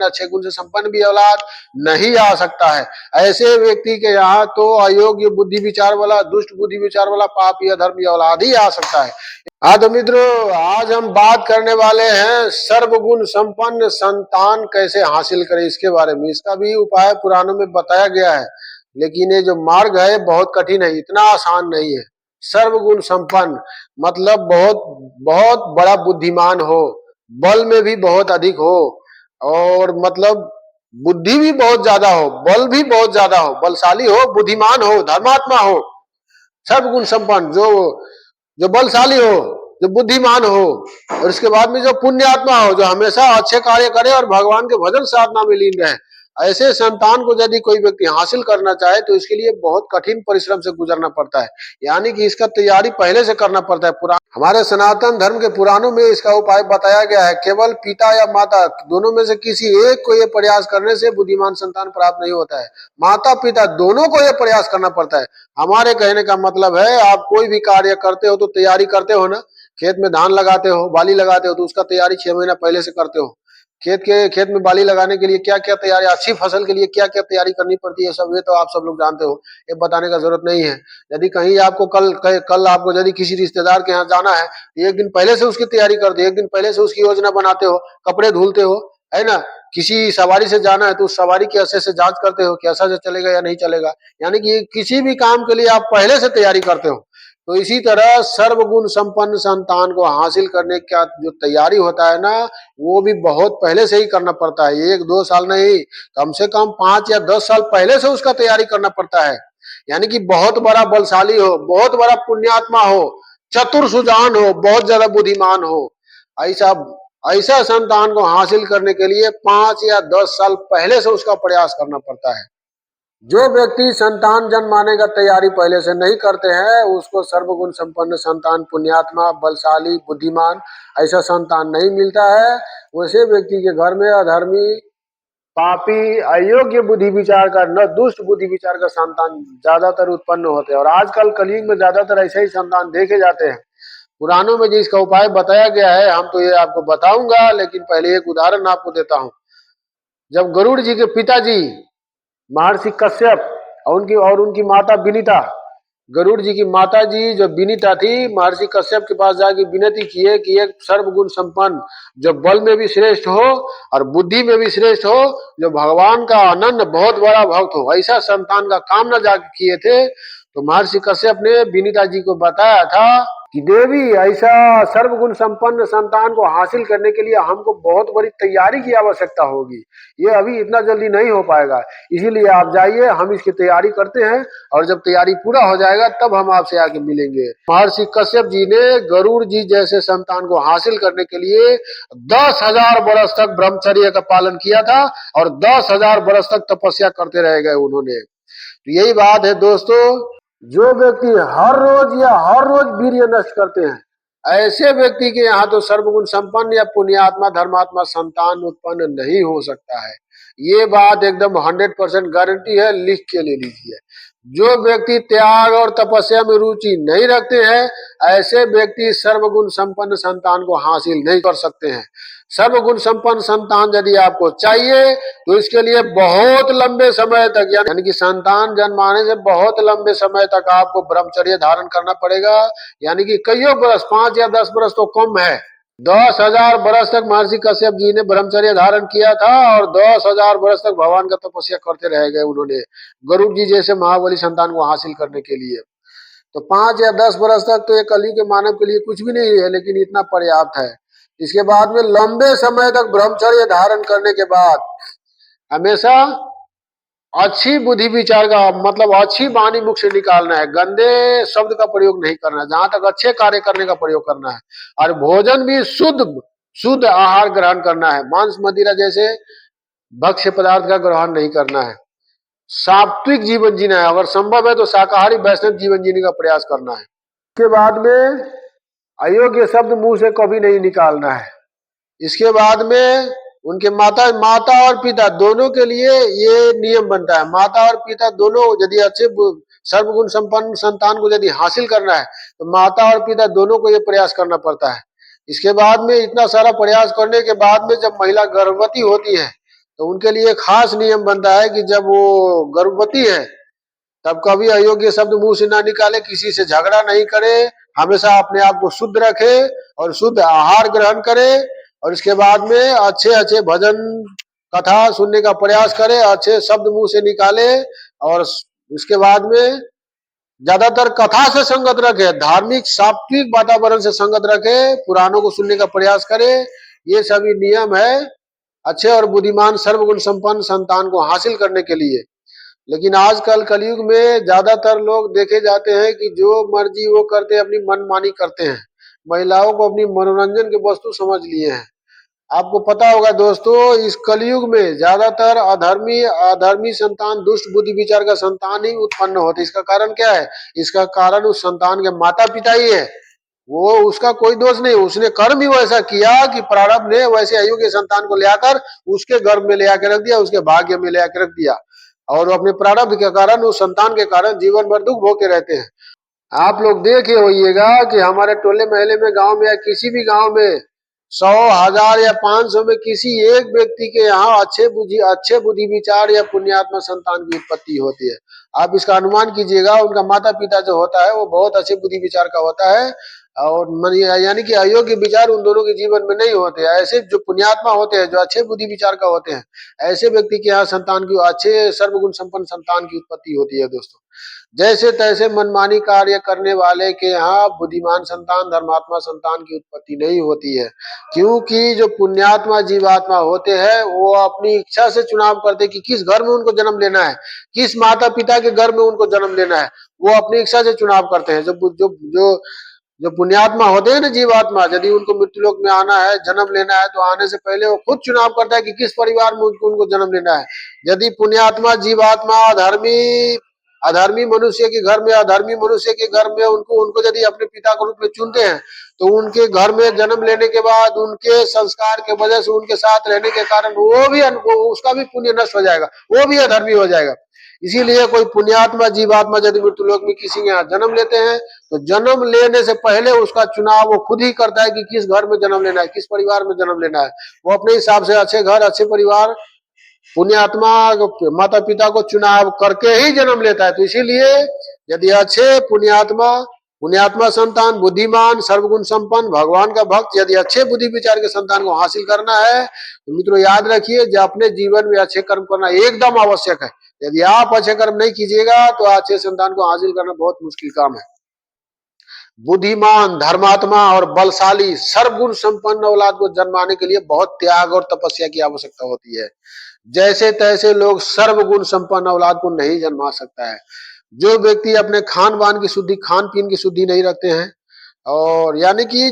अच्छे गुण से संपन्न भी औलाद नहीं आ सकता है। ऐसे व्यक्ति के यहाँ तो अयोग्य बुद्धि विचार वाला, दुष्ट बुद्धि विचार वाला, पापी अधर्मी औलाद ही आ सकता है। हाँ तो मित्रों, आज हम बात करने वाले हैं सर्वगुण संपन्न संतान कैसे हासिल करें इसके बारे में। इसका भी उपाय पुराणों में बताया गया है, लेकिन ये जो मार्ग है बहुत कठिन है, इतना आसान नहीं है। सर्वगुण संपन्न मतलब बहुत बहुत बड़ा बुद्धिमान हो, बल में भी बहुत अधिक हो, और मतलब बुद्धि भी बहुत ज्यादा हो, बल भी बहुत ज्यादा हो, बलशाली हो, बुद्धिमान हो, धर्मात्मा हो, सर्वगुण संपन्न, जो जो बलशाली हो, जो बुद्धिमान हो, और इसके बाद में जो पुण्यात्मा हो, जो हमेशा अच्छे कार्य करे और भगवान के भजन साधना में लीन रहे। ऐसे संतान को यदि कोई व्यक्ति हासिल करना चाहे तो इसके लिए बहुत कठिन परिश्रम से गुजरना पड़ता है, यानी कि इसका तैयारी पहले से करना पड़ता है। हमारे सनातन धर्म के पुराणों में इसका उपाय बताया गया है। केवल पिता या माता दोनों में से किसी एक को यह प्रयास करने से बुद्धिमान संतान प्राप्त नहीं होता है, माता पिता दोनों को यह प्रयास करना पड़ता है। हमारे कहने का मतलब है, आप कोई भी कार्य करते हो तो तैयारी करते हो ना। खेत में धान लगाते हो, बाली लगाते हो, तो उसका तैयारी 6 महीना पहले से करते हो। खेत में बाली लगाने के लिए क्या क्या तैयारी, अच्छी फसल के लिए क्या क्या तैयारी करनी पड़ती है, सब ये तो आप सब लोग जानते हो, ये बताने का जरूरत नहीं है। यदि कहीं आपको कल आपको यदि किसी रिश्तेदार के यहाँ जाना है, एक दिन पहले से उसकी तैयारी करते हो, एक दिन पहले से उसकी योजना बनाते हो, कपड़े धुलते हो, है ना। किसी सवारी से जाना है तो उस सवारी की अच्छे से जांच करते हो कि अच्छा से चलेगा या नहीं चलेगा, यानी कि किसी भी काम के लिए आप पहले से तैयारी करते हो। तो इसी तरह सर्वगुण संपन्न संतान को हासिल करने का जो तैयारी होता है ना, वो भी बहुत पहले से ही करना पड़ता है। 1-2 साल नहीं, कम से कम 5 या 10 साल पहले से उसका तैयारी करना पड़ता है। यानी कि बहुत बड़ा बलशाली हो, बहुत बड़ा पुण्यात्मा हो, चतुर सुजान हो, बहुत ज्यादा बुद्धिमान हो, ऐसा ऐसा संतान को हासिल करने के लिए 5 या 10 साल पहले से उसका प्रयास करना पड़ता है। जो व्यक्ति संतान जन्माने का तैयारी पहले से नहीं करते हैं, उसको सर्वगुण संपन्न संतान, पुण्यात्मा, बलशाली, बुद्धिमान ऐसा संतान नहीं मिलता है। वैसे व्यक्ति के घर में अधर्मी, पापी, अयोग्य बुद्धि विचार का, न दुष्ट बुद्धि विचार का संतान ज्यादातर उत्पन्न होते हैं, और आजकल कलयुग में ज्यादातर ऐसे ही संतान देखे जाते हैं। पुराणों में जिसका उपाय बताया गया है, हम तो ये आपको बताऊंगा, लेकिन पहले एक उदाहरण आपको देता हूं। जब गरुड़ जी के पिताजी महर्षि कश्यप और उनकी माता विनीता, गरुड़ जी की माता जी जो विनीता थी, महर्षि कश्यप के पास जाके विनती किए कि एक सर्वगुण संपन्न, जो बल में भी श्रेष्ठ हो और बुद्धि में भी श्रेष्ठ हो, जो भगवान का अनन्य बहुत बड़ा भक्त हो, ऐसा संतान का कामना जाके किए थे। तो महर्षि कश्यप ने विनीता जी को बताया था कि देवी, ऐसा सर्वगुण संपन्न संतान को हासिल करने के लिए हमको बहुत बड़ी तैयारी की आवश्यकता होगी, ये अभी इतना जल्दी नहीं हो पाएगा, इसीलिए आप जाइए, हम इसकी तैयारी करते हैं, और जब तैयारी पूरा हो जाएगा तब हम आपसे आके मिलेंगे। महर्षि कश्यप जी ने गरुड़ जी जैसे संतान को हासिल करने के लिए 10,000 वर्ष तक ब्रह्मचर्य का पालन किया था, और 10,000 वर्ष तक तपस्या करते रह गए उन्होंने। तो यही बात है दोस्तों, जो व्यक्ति हर रोज वीर्य नष्ट करते हैं, ऐसे व्यक्ति के यहाँ तो सर्वगुण संपन्न या पुण्यात्मा, धर्मात्मा संतान उत्पन्न नहीं हो सकता है। ये बात एकदम 100% गारंटी है, लिख के ले लीजिए। जो व्यक्ति त्याग और तपस्या में रुचि नहीं रखते हैं, ऐसे व्यक्ति सर्वगुण संपन्न संतान को हासिल नहीं कर सकते हैं। सर्वगुण संपन्न संतान यदि आपको चाहिए तो इसके लिए बहुत लंबे समय तक, यानी कि संतान जन्माने से बहुत लंबे समय तक आपको ब्रह्मचर्य धारण करना पड़ेगा, यानी कि कईयों बरस, 5 या 10 बरस तो कम है। 10,000 बरस तक महर्षि कश्यप जी ने ब्रह्मचर्य धारण किया था, और 10,000 बरस तक भगवान का तपस्या करते रह गए उन्होंने, गरुड़ जी जैसे महाबली संतान को हासिल करने के लिए। तो 5 या 10 बरस तक तो एक कली के मानव के लिए कुछ भी नहीं है, लेकिन इतना पर्याप्त है। इसके बाद में लंबे समय तक ब्रह्मचर्य धारण करने के बाद हमेशा अच्छी बुद्धि विचार का, मतलब अच्छी वाणी मुख से निकालना है, गंदे शब्द का प्रयोग नहीं करना है, जहां तक अच्छे कार्य करने का प्रयोग करना है, और भोजन भी शुद्ध आहार ग्रहण करना है, मांस मदिरा जैसे भक्ष्य पदार्थ का ग्रहण नहीं करना है। सात्विक जीवन जीना है, अगर संभव है तो शाकाहारी वैष्णव जीवन जीने का प्रयास करना है। इसके बाद में अयोग्य शब्द मुंह से कभी नहीं निकालना है। इसके बाद में उनके माता और पिता दोनों के लिए ये नियम बनता है, माता और पिता दोनों यदि अच्छे सर्वगुण संपन्न संतान को यदि हासिल करना है तो माता और पिता दोनों को ये प्रयास करना पड़ता है। इसके बाद में इतना सारा प्रयास करने के बाद में जब महिला गर्भवती होती है तो उनके लिए खास नियम बनता है कि जब वो गर्भवती है तब कभी अयोग्य शब्द मुंह से ना निकाले, किसी से झगड़ा नहीं करे, हमेशा अपने आप को शुद्ध रखे और शुद्ध आहार ग्रहण करे, और इसके बाद में अच्छे अच्छे भजन कथा सुनने का प्रयास करे, अच्छे शब्द मुंह से निकाले, और इसके बाद में ज्यादातर कथा से संगत रखे, धार्मिक सात्विक वातावरण से संगत रखे, पुराणों को सुनने का प्रयास करे। ये सभी नियम है अच्छे और बुद्धिमान सर्वगुण संपन्न संतान को हासिल करने के लिए। लेकिन आजकल कलयुग में ज्यादातर लोग देखे जाते हैं कि जो मर्जी वो करते हैं, अपनी मनमानी करते हैं, महिलाओं को अपनी मनोरंजन की वस्तु समझ लिए हैं। आपको पता होगा दोस्तों, इस कलयुग में ज्यादातर अधर्मी अधर्मी संतान, दुष्ट बुद्धि विचार का संतान ही उत्पन्न होते। इसका कारण क्या है? इसका कारण उस संतान के माता पिता ही है। वो उसका कोई दोष नहीं, उसने कर्म ही वैसा किया कि प्रारब्ध ने वैसे अयोग्य संतान को ले आकर उसके गर्भ में ले आकर रख दिया, उसके भाग्य में ले आकर रख दिया, और वो अपने प्रारब्ध के कारण, उस संतान के कारण जीवन भर दुख भोगते रहते हैं। आप लोग देखे होइएगा कि हमारे टोले महल्ले में, गांव में, या किसी भी गांव में 100, 1000 या 500 में किसी एक व्यक्ति के यहाँ अच्छे बुद्धि विचार या पुण्यात्मा संतान की उत्पत्ति होती है। आप इसका अनुमान कीजिएगा, उनका माता पिता जो होता है वो बहुत अच्छे बुद्धि विचार का होता है, और यानी कि अयोग्य विचार उन दोनों के जीवन में नहीं होते। ऐसे जो पुण्यात्मा होते हैं, जो अच्छे बुद्धि विचार का होते हैं, ऐसे व्यक्ति के यहाँ संतान की, अच्छे सर्वगुण संपन्न संतान की उत्पत्ति होती है दोस्तों। जैसे तैसे मनमानी कार्य करने वाले के यहाँ बुद्धिमान संतान, धर्मात्मा संतान की उत्पत्ति नहीं होती है, क्योंकि जो पुण्यात्मा जीवात्मा होते हैं वो अपनी इच्छा से चुनाव करते कि किस घर में उनको जन्म लेना है, किस माता पिता के घर में उनको जन्म लेना है, वो अपनी इच्छा से चुनाव करते हैं। जो पुण्यात्मा होते हैं ना, जीवात्मा, यदि उनको मृत्यु लोक में आना है, जन्म लेना है, तो आने से पहले वो खुद चुनाव करता है कि किस परिवार में उनको जन्म लेना है। यदि पुण्यात्मा जीवात्मा अधर्मी मनुष्य के घर में, अधर्मी मनुष्य के घर में उनको यदि अपने पिता के रूप में चुनते हैं, तो उनके घर में जन्म लेने के बाद उनके संस्कार के वजह से, उनके साथ रहने के कारण उसका भी पुण्य नष्ट हो जाएगा, वो भी अधर्मी हो जाएगा। इसीलिए कोई पुण्यात्मा जीवात्मा यदि मृत्यु लोक में किसी के यहाँ जन्म लेते हैं, तो जन्म लेने से पहले उसका चुनाव वो खुद ही करता है कि किस घर में जन्म लेना है, किस परिवार में जन्म लेना है। वो अपने हिसाब से अच्छे घर, अच्छे परिवार, पुण्यात्मा माता पिता को चुनाव करके ही जन्म लेता है। तो इसीलिए यदि अच्छे पुण्यात्मा संतान, बुद्धिमान, सर्वगुण संपन्न, भगवान का भक्त, यदि अच्छे बुद्धि विचार के संतान को हासिल करना है, तो मित्रों याद रखिए, जो अपने जीवन में अच्छे कर्म करना एकदम आवश्यक है। यदि आप अच्छे कर्म नहीं कीजिएगा तो अच्छे संतान को हासिल करना बहुत मुश्किल काम है। बुद्धिमान, धर्मात्मा और बलशाली, सर्वगुण संपन्न औलाद को जन्माने के लिए बहुत त्याग और तपस्या की आवश्यकता होती है। जैसे तैसे लोग सर्वगुण संपन्न औलाद को नहीं जन्मा सकता है। जो व्यक्ति अपने खान पान की शुद्धि, खान पीन की शुद्धि नहीं रखते हैं, और यानी कि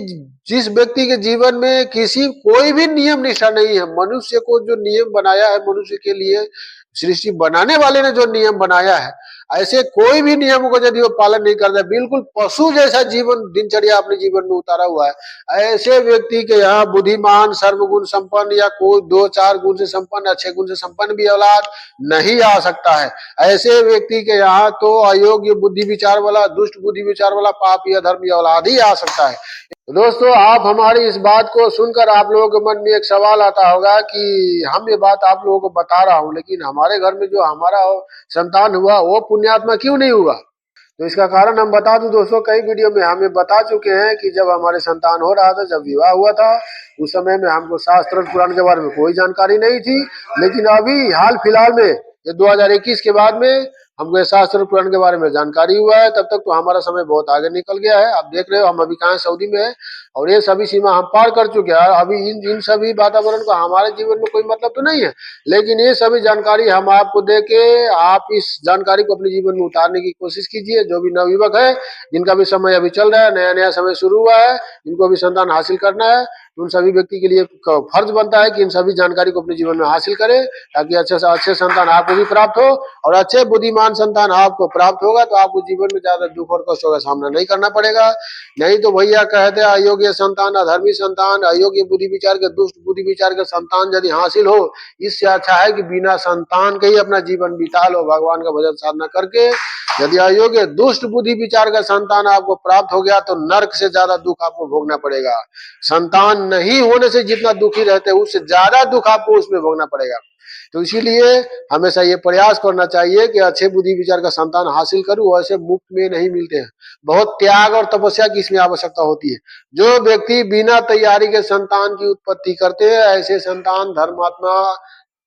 जिस व्यक्ति के जीवन में कोई भी नियम निष्ठा नहीं है, मनुष्य को जो नियम बनाया है, मनुष्य के लिए सृष्टि बनाने वाले ने जो नियम बनाया है, ऐसे कोई भी नियम को यदि वो पालन नहीं करता, बिल्कुल पशु जैसा जीवन दिनचर्या अपने जीवन में उतारा हुआ है, ऐसे व्यक्ति के यहाँ बुद्धिमान, सर्वगुण संपन्न, या कोई 2-4 गुण से संपन्न, अच्छे गुण से संपन्न भी औलाद नहीं आ सकता है। ऐसे व्यक्ति के यहाँ तो अयोग्य बुद्धि विचार वाला, दुष्ट बुद्धि विचार वाला, पापी अधर्मी औलाद ही आ सकता है। दोस्तों, आप हमारी इस बात को सुनकर आप लोगों के मन में एक सवाल आता होगा कि हम ये बात आप लोगों को बता रहा हूं, लेकिन हमारे घर में जो हमारा संतान हुआ वो पुण्यात्मा क्यों नहीं हुआ? तो इसका कारण हम बता दूं दोस्तों, कई वीडियो में हमें बता चुके हैं कि जब हमारे संतान हो रहा था, जब विवाह हुआ था, उस समय में हमको शास्त्र पुराण के बारे में कोई जानकारी नहीं थी। लेकिन अभी हाल फिलहाल में, ये 2021 के बाद में हमको शास्त्र पुराण के बारे में जानकारी हुआ है। तब तक तो हमारा समय बहुत आगे निकल गया है। आप देख रहे हो, हम अभी कहाँ, सऊदी में है, और ये सभी सीमा हम पार कर चुके हैं। अभी इन सभी वातावरण का हमारे जीवन में कोई मतलब तो नहीं है, लेकिन ये सभी जानकारी हम आपको दे के, आप इस जानकारी को अपने जीवन में उतारने की कोशिश कीजिए। जो भी नवयुवक है, जिनका भी समय अभी चल रहा है, नया नया समय शुरू हुआ है, जिनको भी संतान हासिल करना है, उन सभी व्यक्ति के लिए फर्ज बनता है कि इन सभी जानकारी को अपने जीवन में हासिल करें, ताकि अच्छे से अच्छे संतान आपको भी प्राप्त हो, और अच्छे बुद्धिमान संतान आपको प्राप्त होगा तो आपको जीवन में ज्यादा दुख और कष्टों का सामना नहीं करना पड़ेगा। नहीं तो भैया कहते हैं, अयोग्य संतान, अधर्मी संतान, अयोग्य बुद्धि विचार के, दुष्ट बुद्धि विचार के संतान यदि हासिल हो, इससे अच्छा है कि बिना संतान के ही अपना जीवन बिता लो, भगवान का भजन साधना करके। यदि अयोग्य दुष्ट बुद्धि विचार का संतान आपको प्राप्त हो गया तो नरक से ज्यादा दुख आपको भोगना पड़ेगा। संतान नहीं होने से जितना दुखी रहते हैं, उससे ज्यादा दुख आपको उसमें भोगना पड़ेगा। तो इसीलिए हमेशा ये प्रयास करना चाहिए कि अच्छे बुद्धि विचार का संतान हासिल करूं। ऐसे मुफ्त में नहीं मिलते हैं, बहुत त्याग और तपस्या की इसमें आवश्यकता होती है। जो व्यक्ति बिना तैयारी के संतान की उत्पत्ति करते हैं, ऐसे संतान धर्मात्मा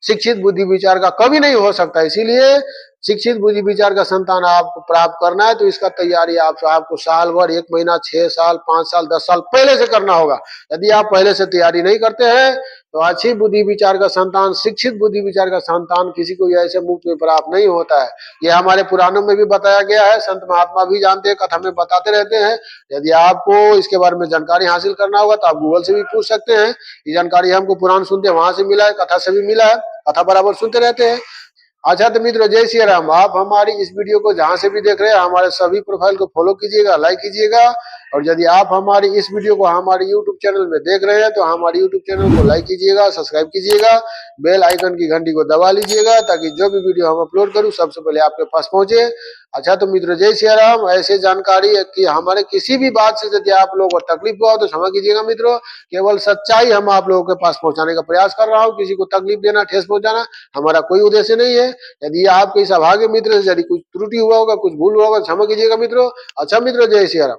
शिक्षित बुद्धि विचार का कभी नहीं हो सकता। इसीलिए शिक्षित बुद्धि विचार का संतान आपको प्राप्त करना है तो इसका तैयारी आपको साल भर, 1 महीना, 6 साल, 5 साल, 10 साल पहले से करना होगा। यदि आप पहले से तैयारी नहीं करते हैं तो अच्छी बुद्धि विचार का संतान, शिक्षित बुद्धि विचार का संतान किसी को ऐसे मुफ्त में प्राप्त नहीं होता है। ये हमारे पुराणों में भी बताया गया है, संत महात्मा भी जानते हैं, कथा में बताते रहते हैं। यदि आपको इसके बारे में जानकारी हासिल करना होगा तो आप गूगल से भी पूछ सकते हैं। ये जानकारी हमको पुराण सुनते वहां से मिला है, कथा से भी मिला है, कथा बराबर सुनते रहते हैं। अच्छा तो मित्रों, जय श्री राम। आप हमारी इस वीडियो को जहां से भी देख रहे हैं, हमारे सभी प्रोफाइल को फॉलो कीजिएगा, लाइक कीजिएगा। और यदि आप हमारी इस वीडियो को हमारे यूट्यूब चैनल में देख रहे हैं तो हमारे यूट्यूब चैनल को लाइक कीजिएगा, सब्सक्राइब कीजिएगा, बेल आइकन की घंटी को दबा लीजिएगा ताकि जो भी वीडियो हम अपलोड करूं सबसे पहले आपके पास पहुंचे। अच्छा तो मित्रों, जय श्री राम। ऐसे जानकारी है कि हमारे किसी भी बात से यदि आप लोगों को तकलीफ हुआ तो क्षमा कीजिएगा मित्रों। केवल सच्चाई हम आप लोगों के पास पहुंचाने का प्रयास कर रहा हूं, किसी को तकलीफ देना, ठेस पहुंचाना हमारा कोई उद्देश्य नहीं है। यदि आपके इस अभागे मित्र से यदि कुछ त्रुटि हुआ होगा, कुछ भूल हुआ होगा, क्षमा कीजिएगा मित्रों। अच्छा मित्रों, जय श्री राम।